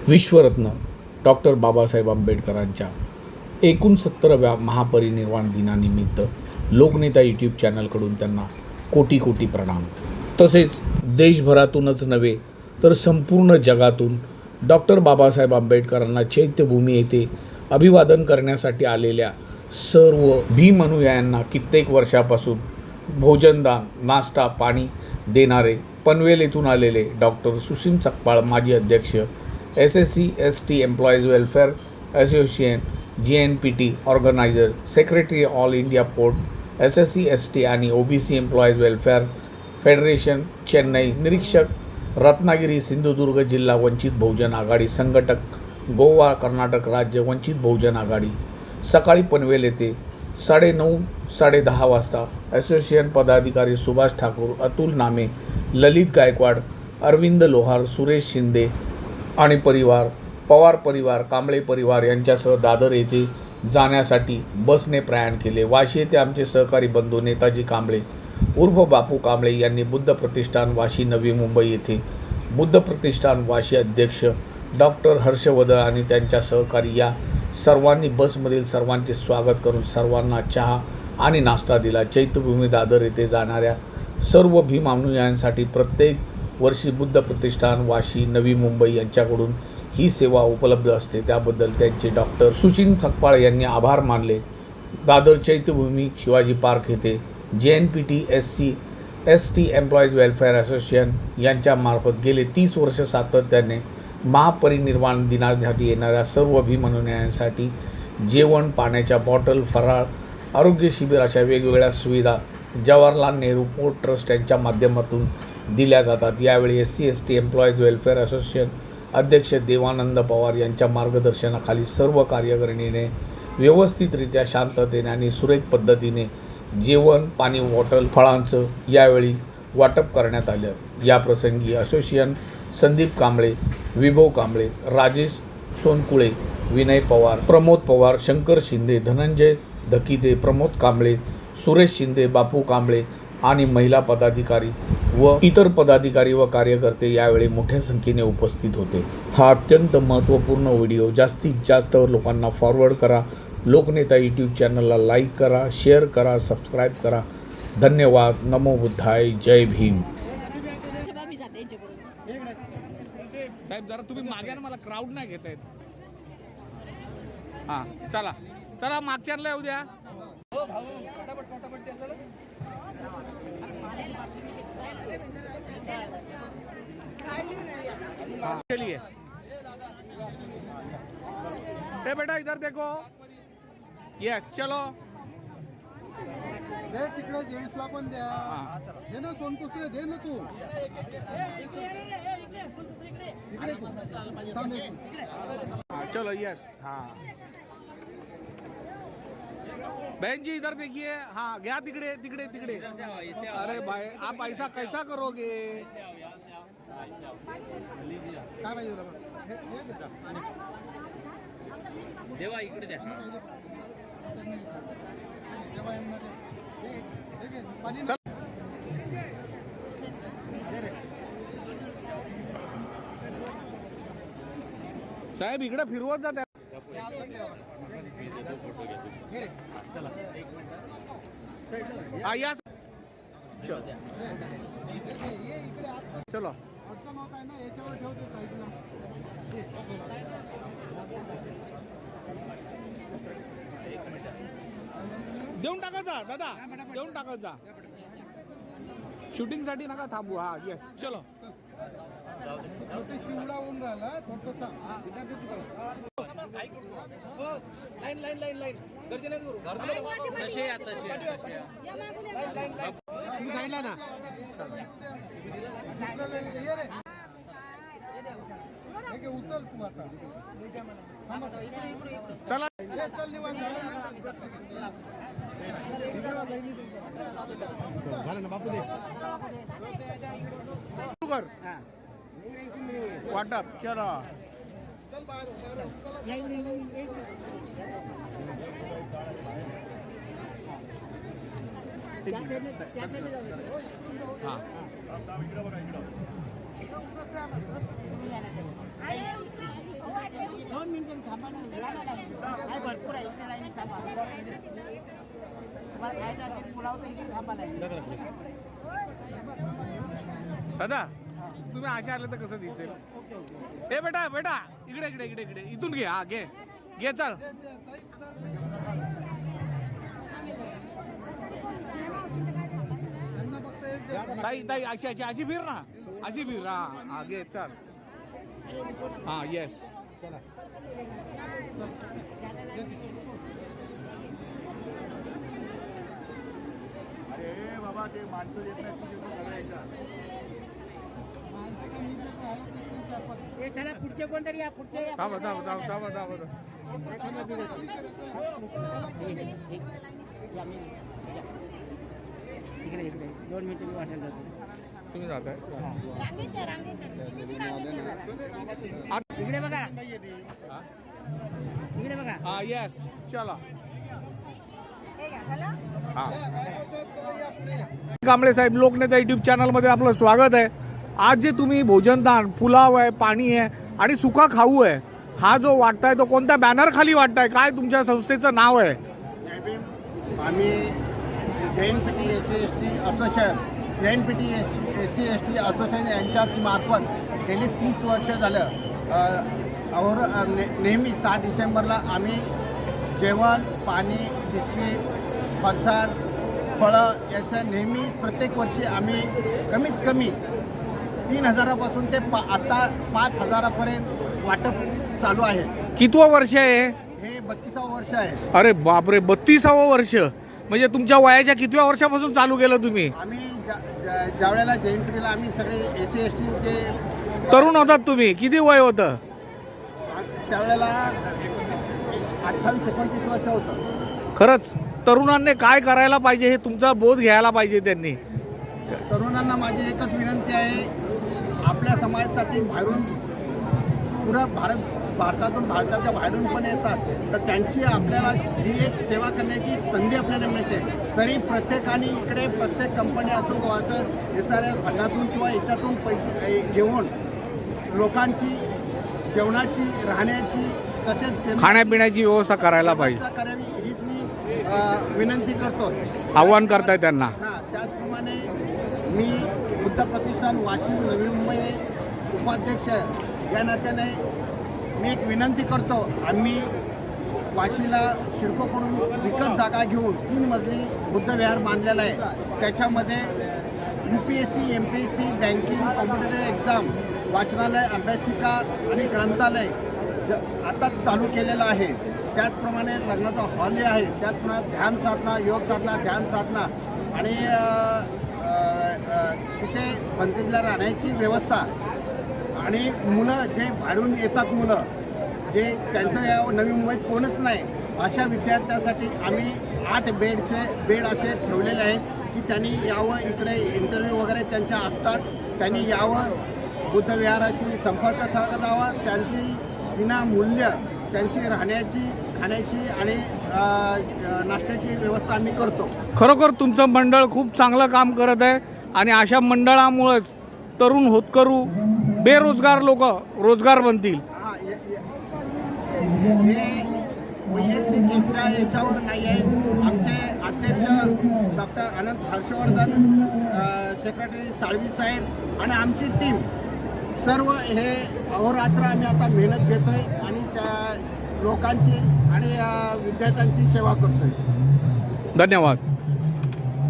विश्वरत्न doctor Babasaheb आंबेडकरांच्या 69व्या महापरिनिर्वाण दिनानिमित्त लोकनेता YouTube चॅनलकडून त्यांना कोटी कोटी प्रणाम। तसेच देशभरातूनच नव्हे तर संपूर्ण जगातून डॉक्टर बाबासाहेब आंबेडकरांना चैत्यभूमी येथे अभिवादन करण्यासाठी आलेल्या सर्व भीम अनुयायांना कित्येक वर्षापासून भोजनदान, नाश्ता, पाणी देणारे पनवेल येथून आलेले डॉक्टर सुशील सकपाळ, माजी अध्यक्ष SSC ST employees welfare association GNPT organiser, secretary all India port SSC ST आणि OBC employees welfare federation Chennai, निरीक्षक रत्नागिरी सिंधुदुर्ग जिल्हा वंचित बहुजन आघाडी संघटक, गोवा कर्नाटक राज्य वंचित बहुजन आघाडी। सकाळी पनवेल येथे 9:30 10:30 वाजता असोसिएशन पदाधिकारी सुभाष ठाकूर, अतुल नामे, ललित गायकवाड, अरविंद लोहार, सुरेश शिंदे आणि परिवार, पवार परिवार, कांबळे परिवार यांच्यासह दादर येथे जाण्यासाठी बसने प्रयाण केले। वाशी येथे आमचे सहकारी बंधू नेताजी कांबळे उर्फ बापू कांबळे यांनी बुद्ध प्रतिष्ठान वाशी, नवी मुंबई येथे बुद्ध प्रतिष्ठान वाशी अध्यक्ष डॉक्टर हर्षवर्धन आणि त्यांच्या सहकारी या सर्वांनी बसमधील सर्वांचे स्वागत करून सर्वांना चहा आणि नाश्ता दिला। चैत्यभूमी दादर येथे जाणाऱ्या सर्व भीम अनुयायांसाठी प्रत्येक वर्षी बुद्ध प्रतिष्ठान वाशी, नवी मुंबई यांच्याकडून ही सेवा उपलब्ध असते, त्याबद्दल त्यांचे डॉक्टर सुशील सकपाळ यांनी आभार मानले। दादर चैत्यभूमी शिवाजी पार्क येथे JNPT SC ST employees welfare association यांच्यामार्फत गेले 30 वर्ष सातत्याने महापरिनिर्वाण दिनासाठी येणाऱ्या सर्व भीम अनुयायांसाठी जेवण, पाण्याच्या बॉटल, फराळ, आरोग्य शिबिर अशा वेगवेगळ्या सुविधा जवाहरलाल नेहरू पोर्ट ट्रस्ट यांच्या माध्यमातून दिल्या जातात। यावेळी SC ST employees welfare association अध्यक्ष देवानंद पवार यांच्या मार्गदर्शनाखाली सर्व कार्यकारिणीने व्यवस्थितरित्या, शांततेने आणि सुरेख पद्धतीने जेवण, पाणी, बॉटल, फळांचं यावेळी वाटप करण्यात आलं। या प्रसंगी असोसिएशन संदीप कांबळे, विभव कांबळे, राजेश सोनकुळे, विनय पवार, प्रमोद पवार, शंकर शिंदे, धनंजय धकिते, प्रमोद कांबळे, सुरेश शिंदे, बापू कांबळे आणि महिला पदाधिकारी व इतर पदाधिकारी व कार्यकर्ते यावेळी मोठ्या संख्येने उपस्थित होते। हा अत्यंत महत्त्वपूर्ण व्हिडिओ जास्तीत जास्त लोकांना फॉरवर्ड करा। लोकनेता यूट्यूब चॅनलला लाईक करा, शेअर करा, सबस्क्राईब करा। धन्यवाद। नमो बुद्धाय, जय भीम। साहेब जरा तुम्ही मागे ना, मला क्राऊड नाही घेता येत। हां चला चला, मागच्याला येऊ द्या। चलिए बेटा इधर देखो, ये चलो दे तिकडे जेंट्सला पण द्या, दे ना सोनकुसरे, दे ना तू इकडे चलो यस। हाँ बहन जी इधर देखिए। हाँ गया तिकडे तिकडे तिकडे। अरे भाई आप ऐसा कैसा करोगे? काय पाहिजे देवा इकडे द्या। साहेब इकडे फिरवत जा। या चलो अडचण होत आहे ना, याच्यावर ठेवते साईडला। देऊन टाकत जा दादा, देऊन टाकत जा। शूटिंग साठी नका थांबू। हा यस चलो। चिवडा होऊन राहिला थोडस लाईन लाईन लाईन लाईन गर्दी नाही करू। तसे या तसे साईडला ना उचल तू आता। चला चल निवांत झालं ना बापू, दे कर वाटप। चलो चल बाहेर हां भरपूर आहे इकडे लाईन थांबा. तुम्हाला खायचं असेल पुलाव तर इकडे थांबा लाईन. दादा तुम्ही असे आले तर कसं दिसेल? ए बेटा बेटा इकडे इकडे इकडे इकडे इथून घे. हा घे घे चल. त्यांना फक्त एक द्या. ताई ताई अशी अशी अशी फिर ना. अशी फिर. हा घे चल. हा येस. अरे बाबा ते माणसं येत नाही तुझे सगळ्याच्या माणसं कमी देतो, आलं तर इकडून चार पाच. हे चला पुढचे कोणतरी या पुढचे या. थांबा थांबा थांबा थांबा थांबा. या मी या. इकडे इकडे 2 मिनिटं मी वाटेल जातो. तुम्ही जाताय. इकडे बघा इकडे बघा. हा येस चला. कांबळे साहेब लोकनेता युट्यूब चॅनलमध्ये आपलं स्वागत आहे. आज जे तुम्ही भोजनदान पुलाव आहे, पाणी आहे आणि सुका खाऊ आहे, हा जो वाटताय तो कोणत्या बॅनर खाली वाटताय? काय तुमच्या संस्थेचं नाव आहे? आम्ही Jain PT SC/ST association Jain PT SC/ST association यांच्या मार्फत गेली 30 वर्ष झालं नेहमी 7 डिसेंबरला आम्ही जेवण, पाणी, बिस्किट, फरसाण, फळं याचं नेहमी प्रत्येक वर्षी आम्ही कमीत कमी 3,000पासून ते आता 5,000पर्यंत वाटप चालू आहे. कितवं वर्ष आहे हे 32वं वर्ष आहे. अरे बापरे 32वं वर्ष म्हणजे तुमच्या वयाच्या कितव्या वर्षापासून चालू केलं तुम्ही? आम्ही ज्यावेळेला जैन पिढीला आम्ही सगळे SC/ST ते तरुण होतात तुम्ही. किती वय होतं? त्यावेळेला 28-29 वर्ष होतं. खरंच तरुणांनी काय करायला पाहिजे हे तुमचा बोध घ्यायला पाहिजे त्यांनी. तरुणांना माझी एकच विनंती आहे, आपल्या समाजासाठी बाहेरून भारताच्या बाहेरून पण येतात, तर त्यांची आपल्याला ही एक सेवा करण्याची संधी आपल्याला मिळते. तरी प्रत्येकाने इकडे प्रत्येक कंपनी असो गोवाचं SRS फंडातून किंवा याच्यातून पैसे घेऊन लोकांची जेवणाची, राहण्याची तसेच खाण्यापिण्याची व्यवस्था करायला पाहिजे करावी हीच मी विनंती करतो. आव्हान करताय त्यांना. हां, त्याचप्रमाणे मी बुद्ध प्रतिष्ठान वाशिम नवी मुंबई उपाध्यक्ष या नात्याने मी एक विनंती करतो. आम्ही वाशीला शिडकोकडून विकत जागा घेऊन 3 मजली बुद्ध विहार बांधलेला आहे. त्याच्यामध्ये UPSC, MPSC, banking, competitive exam, वाचनालय, अभ्यासिका आणि ग्रंथालय आताच चालू केलेलं आहे. त्याचप्रमाणे लग्नाचा हॉल आहे. त्याचप्रमाणे ध्यान साधना, योग साधना, ध्यान साधना आणि तिथे पंथीला राहण्याची व्यवस्था. आणि मुलं जे बाहेरून येतात, मुलं जे त्यांचं या नवी मुंबईत कोणच नाही, अशा विद्यार्थ्यांसाठी आम्ही 8 बेड असे ठेवलेले आहेत की त्यांनी यावं. इकडे इंटरव्ह्यू वगैरे त्यांच्या असतात, त्यांनी यावं, बुद्ध विहाराशी संपर्क साधावा. त्यांची विनामूल्य त्यांची राहण्याची, खाण्याची आणि नाश्त्याची व्यवस्था आम्ही करतो. खरोखर तुमचं मंडळ खूप चांगलं काम करत आहे आणि अशा मंडळामुळेच तरुण होतकरू बेरोजगार लोक रोजगार बनतील. हे वैयक्तिक एकट्या याच्यावर नाही आहे. आमचे अध्यक्ष डॉक्टर अनंत हर्षवर्धन, सेक्रेटरी साळवी साहेब आणि आमची टीम सर्व हे अहोरात्र आम्ही आता मेहनत घेतोय आणि त्या लोकांची आणि विद्यार्थ्यांची सेवा करतोय. धन्यवाद.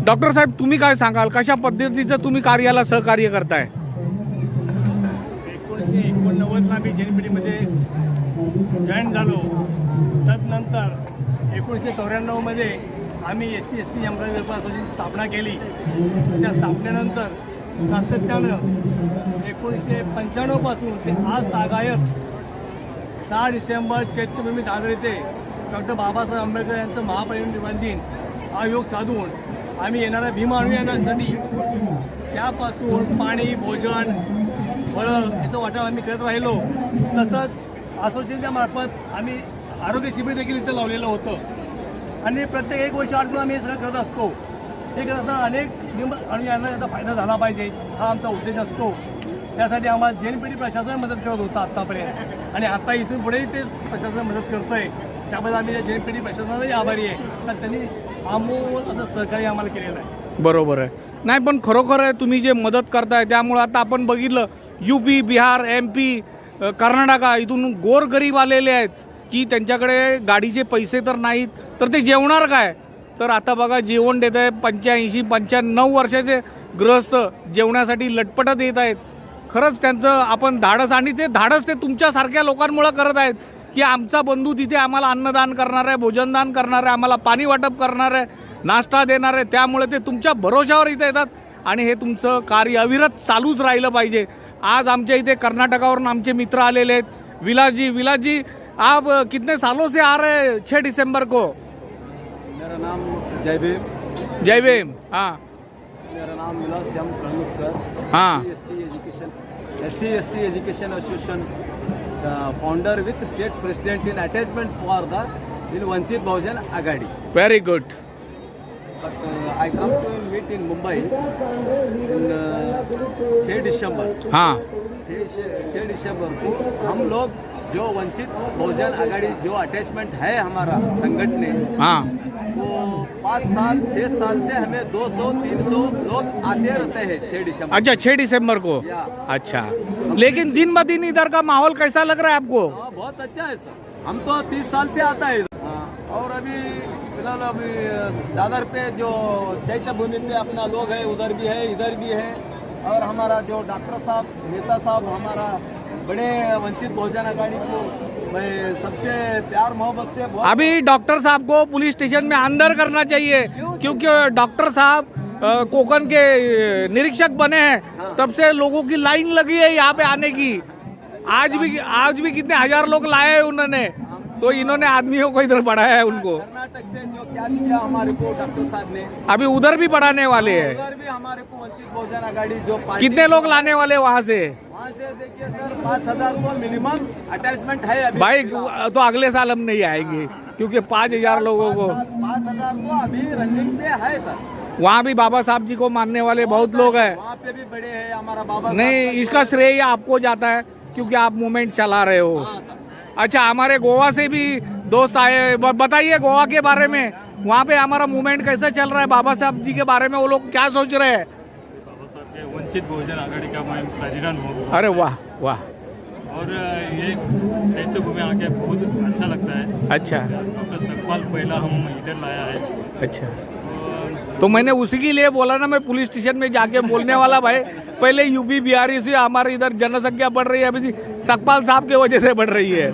डॉक्टर साहेब तुम्ही काय सांगाल, कशा पद्धतीचं तुम्ही कार्याला सहकार्य करताय? 1989ला मी जैन पिढीमध्ये जॉईन झालो. तदनंतर 1994मध्ये आम्ही SC/ST एम्प्लॉई वेलफेअर असोसिएशनची स्थापना केली. त्या स्थापनेनंतर सातत्यानं 1995पासून ते आज तागायत 6 डिसेंबर चैत्यभूमी दादर येथे डॉक्टर बाबासाहेब आंबेडकर यांचं महापरिनिर्वाण दिन हा योग साधून आम्ही येणाऱ्या भीम अनुयायांसाठी त्यापासून पाणी, भोजन, फळं याचं वाटप आम्ही करत राहिलो. तसंच असोसिएशनच्या मार्फत आम्ही आरोग्य शिबिर देखील इथं लावलेलं होतं आणि प्रत्येक 1 वर्ष आड आम्ही हे सगळं करत असतो. हे करत असताना अनेक भीम अनुयायांना याचा फायदा झाला पाहिजे हा आमचा उद्देश असतो. त्यासाठी आम्हाला जेएनपीटी प्रशासन मदत करत होतं आत्तापर्यंत आणि आता इथून पुढेही ते प्रशासन मदत करतं आहे. त्याबद्दल आम्ही जेएनपीटी प्रशासनालाही आभारी आहे. कारण त्यांनी अमोल असं सहकार्य आम्हाला केलेलं आहे. बरोबर आहे. नाही पण खरोखर आहे तुम्ही जे मदत करताय त्यामुळं आता आपण बघितलं UP, बिहार, MP, कर्नाटका इथून गोरगरीब आलेले आहेत की त्यांच्याकडे गाडीचे पैसे तर नाहीत तर ते जेवणार काय. तर आता बघा जेवण देत आहे 85-95 वर्षाचे गृहस्थ जेवणासाठी लटपटत येत आहेत. खरंच त्यांचं आपण धाडस आणि ते धाडस ते तुमच्यासारख्या लोकांमुळं करत आहेत की आमचा बंधू तिथे आम्हाला अन्नदान करणार आहे, भोजनदान करणार आहे, आम्हाला पाणी वाटप करणार आहे, नाश्ता देणार आहे. त्यामुळे ते तुमच्या भरोशावर इथे येतात आणि हे तुमचं कार्य अविरत चालूच राहिलं पाहिजे. आज आमच्या इथे कर्नाटकावरून आमचे मित्र आलेले आहेत. विलासजी आप कितने सालों से आ रहे हैं 6 दिसंबर को? मेरा नाम जय भीम। जय भीम. हाँ मेरा नाम विलास श्याम कर्नुस्कर। हाँ SC ST education association founder with state president in attachment for the in Vanchit Bahujan Aghadi. Very good. But I come to meet in Mumbai in 6 December. हाँ 6 दिसंबर को हम लोग जो वंचित बहुजन आघाड़ी जो अटैचमेंट है हमारा संगठन ने हाँ वो 6 साल से हमें 200-300 लोग आते रहते हैं 6 दिसंबर. अच्छा 6 दिसंबर को. अच्छा लेकिन दिन ब दिन इधर का माहौल कैसा लग रहा है आपको? हाँ, बहुत अच्छा है सर. हम तो 30 साल से आता है. हाँ, और अभी फिलहाल अभी दादर पे जो चैत्य भूमि पे अपना लोग है उधर भी है इधर भी है. और हमारा जो डॉक्टर साहब नेता साहब हमारा बड़े वंचित बहुजन आघाड़ी को मैं सबसे प्यार मोहब्बत से अभी डॉक्टर साहब को पुलिस स्टेशन में अंदर करना चाहिए क्योंकि डॉक्टर साहब कोकण के निरीक्षक बने हैं. तब से लोगों की लाइन लगी है यहाँ पे आने की. आज भी कितने हजार लोग लाए हैं उन्होंने. तो इन्होंने आदमियों को इधर बढ़ाया है उनको. कर्नाटक से जो क्या किया हमारे को डॉक्टर साहब ने अभी उधर भी बढ़ाने वाले हैं. उधर भी हमारे को वंचित बहुजन आघाड़ी जो कितने लोग लाने वाले वहाँ से? वहाँ से देखिए सर 5,000 को मिनिमम अटैचमेंट है अभी. भाई तो अगले साल हम नहीं आएंगे क्योंकि 5,000 लोगों को 5,000 को अभी रनिंग पे है सर. वहाँ भी बाबा साहब जी को मानने वाले बहुत लोग हैं. वहाँ पे भी बड़े हैं हमारा बाबा साहब. नहीं इसका श्रेय आपको जाता है क्योंकि आप मूवमेंट चला रहे हो. हाँ सर. अच्छा हमारे गोवा से भी दोस्त आए. बताइए गोवा के बारे में. वहाँ पे हमारा मूवमेंट कैसा चल रहा है? बाबा साहब जी के बारे में वो लोग क्या सोच रहे हैं? बाबा साहब के वंचित बहुजन आघाड़ी का मैं प्रेसिडेंट हूँ. अरे वाह वाह. और ये चैत्य भूमि आके बहुत अच्छा लगता है. अच्छा डॉक्टर सतपाल पहला हम इधर लाया है. अच्छा तो मैंने उसी के लिए बोला ना मैं पुलिस स्टेशन में जाके बोलने वाला. भाई पहले UP बिहारी से हमारे इधर जनसंख्या बढ़ रही है अभी सतपाल साहब की वजह से बढ़ रही है.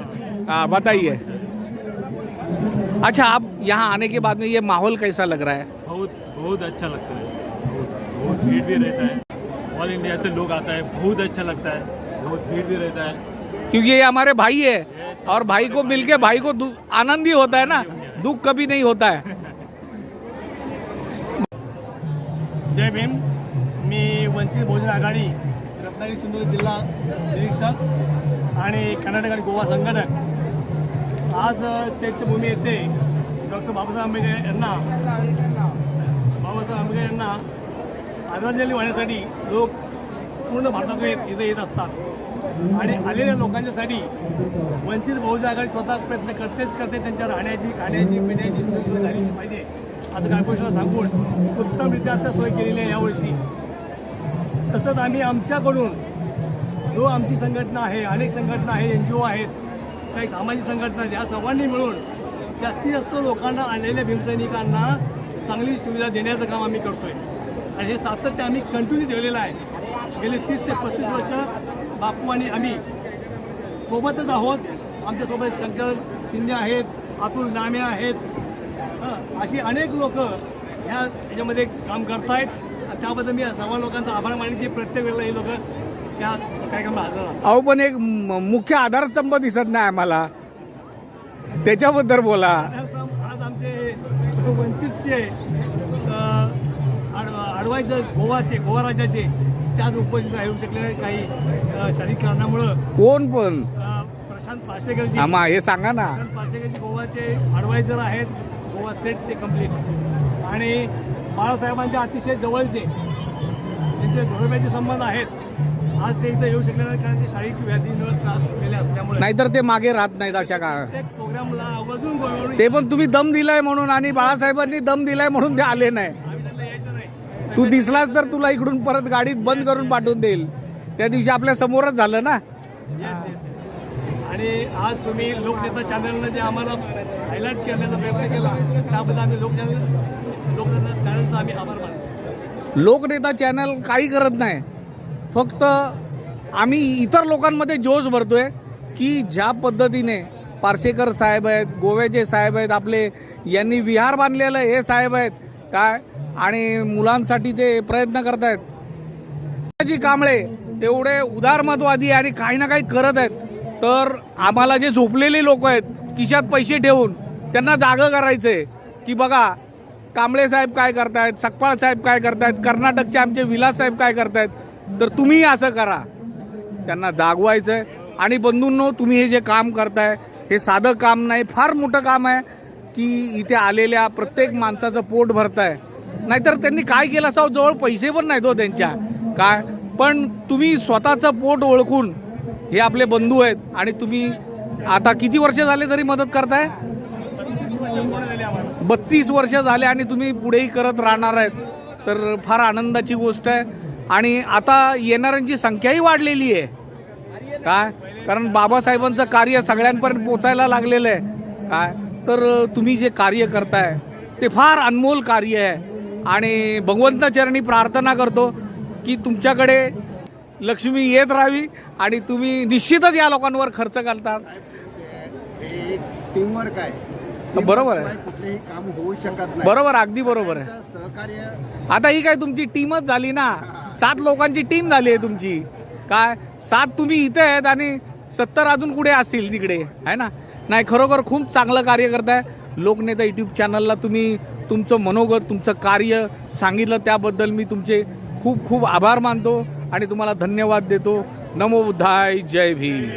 हाँ बताइए. अच्छा आप यहाँ आने के बाद में ये माहौल कैसा लग रहा है? बहुत अच्छा लगता है. बहुत भीड़ भी रहता है. ऑल इंडिया से लोग आता है. बहुत अच्छा लगता है. बहुत भीड़ भी रहता है क्योंकि ये हमारे भाई है और भाई को मिलके भाई को आनंद ही होता है ना. दुख कभी नहीं होता है. जय भीम. मी वंचित बहुजन आघाडी रत्नागिरी सिंधुदुर्ग जिल्हा निरीक्षक आणि कर्नाटक आणि गोवा संघटक. आज चैत्यभूमी येथे डॉक्टर बाबासाहेब आंबेडकर यांना आदरांजली वाहण्यासाठी लोक पूर्ण भारतातून इथे येत असतात आणि आलेल्या लोकांच्यासाठी वंचित बहुजन आघाडी स्वतः प्रयत्न करते. त्यांच्या राहण्याची खाण्याची पिण्याची सोय झालीच पाहिजे असं कॉर्पोरेशनला सांगून उत्तमरित्या आता सोय केलेली आहे यावर्षी. तसंच आम्ही आमच्याकडून जो आमची संघटना आहे अनेक संघटना आहे NGO आहेत काही सामाजिक संघटना या सर्वांनी मिळून जास्तीत जास्त लोकांना आणलेल्या भीमसैनिकांना चांगली सुविधा देण्याचं काम आम्ही करतो आहे आणि हे सातत्य आम्ही कंटिन्यू ठेवलेलं आहे. गेले 30 ते 35 वर्ष बापू आणि आम्ही सोबतच आहोत. आमच्यासोबत शंकर शिंदे आहेत, अतुल नामे आहेत. अशी अनेक लोक ह्याच्यामध्ये काम करतायत. त्याबद्दल मी सर्व लोकांचा आभार मानेन की प्रत्येक वेळेला हे लोक त्या कार्यक्रमाला हजर राहतात. अहो पण एक मुख्य आधारस्तंभ दिसत नाही आम्हाला त्याच्याबद्दल बोला. आज आमचे वंचितचे अडवायचं गोवा राज्याचे त्याच उपस्थित येऊ शकले नाही काही शारीरिक कारणामुळं. कोण पण प्रशांत पार्सेकरजी आम्हा हे सांगा ना. प्रशांत पार्सेकरजी गोवाचे ॲडवायझर आहेत गोवा स्टेटचे कम्प्लीट आणि बाळासाहेबांच्या अतिशय जवळचे त्यांचे घरोब्याचे संबंध आहेत आज ते इथं येऊ शकले नाही कारण ते शारीरिक व्याधींवर त्रास झालेले असल्यामुळे नाहीतर ते मागे राहत नाहीत अशा काळात. प्रत्येक प्रोग्रामला आवर्जून बोलवून ते पण तुम्ही दम दिलाय म्हणून आणि बाळासाहेबांनी दम दिलाय म्हणून ते आले नाही. आम्ही त्यांना यायचं नाही. तू दिसलास तर तुला इकडून परत गाडीत बंद करून पाठवून देईल. त्या दिवशी आपल्या समोरच झालं ना. आणि आज तुम्ही लोकनेता चॅनलनं जे आम्हाला हायलाईट करण्याचा प्रयत्न केला त्याबद्दल आम्ही लोकनेता चॅनलचा आम्ही आभार मानतो. लोकनेता चॅनल काही करत नाही, फक्त आम्ही इतर लोकांमध्ये जोश भरतोय की ज्या पद्धतीने पार्सेकर साहेब आहेत, गोव्याचे साहेब आहेत, आपले यांनी विहार बांधलेलं हे साहेब आहेत काय, आणि मुलांसाठी ते प्रयत्न करत आहेत. जी कांबळे एवढे उदारमतवादी आणि काही ना काही करत आहेत, तर आम्हाला जे झोपलेले लोक आहेत खिशात पैसे ठेवून त्यांना जागं करायचंय की बघा कांबळे साहेब काय करतायत, सकपाळ साहेब काय करतायत, कर्नाटकचे आमचे विलास साहेब काय करतायत, तर तुम्ही असं करा. त्यांना जागवायचंय. आणि बंधूंनो, तुम्ही हे जे काम करताय हे साधं काम नाही, फार मोठं काम आहे की इथे आलेल्या प्रत्येक माणसाचं पोट भरताय. नाहीतर त्यांनी काय केलं असावं, जवळ पैसे पण नाहीत हो त्यांच्या काय, पण तुम्ही स्वतःचं पोट ओळखून हे आपले बंधू आहेत आणि तुम्ही आता किती वर्ष झाले तरी मदत करताय? 32 वर्ष झाले आणि तुम्ही पुढेही करत राहणार आहेत, तर फार आनंदाची गोष्ट आहे. आणि आता येणाऱ्यांची संख्याही वाढलेली आहे काय, कारण बाबासाहेबांचं कार्य सगळ्यांपर्यंत पोचायला लागलेलं आहे काय. तर तुम्ही जे कार्य करताय ते फार अनमोल कार्य आहे आणि भगवंताचरणी प्रार्थना करतो की तुमच्याकडे लक्ष्मी येत राहावी आणि तुम्ही निश्चितच या लोकांवर खर्च घालतात. हे एक टीमवर्क आहे. बरोबर आहे. टीमवर्कशिवाय कुठलेही काम होऊ शकत नाही. बरोबर, अगदी बरोबर आहे. सहकार्य आता ही काय तुमची टीमच झाली ना, 7 लोकांची टीम झाली आहे तुमची काय. 7 तुम्ही इथे आहेत आणि 70 अजून कुठे असतील तिकडे, आहे ना. नाही, खरोखर खूप चांगलं कार्य करताय. लोकनेता यूट्यूब चॅनलला तुम्ही तुमचं मनोगत, तुमचं कार्य सांगितलं त्याबद्दल मी तुमचे खूप खूप आभार मानतो आणि तुम्हाला धन्यवाद देतो. नमो बुद्धाय, जय भीम.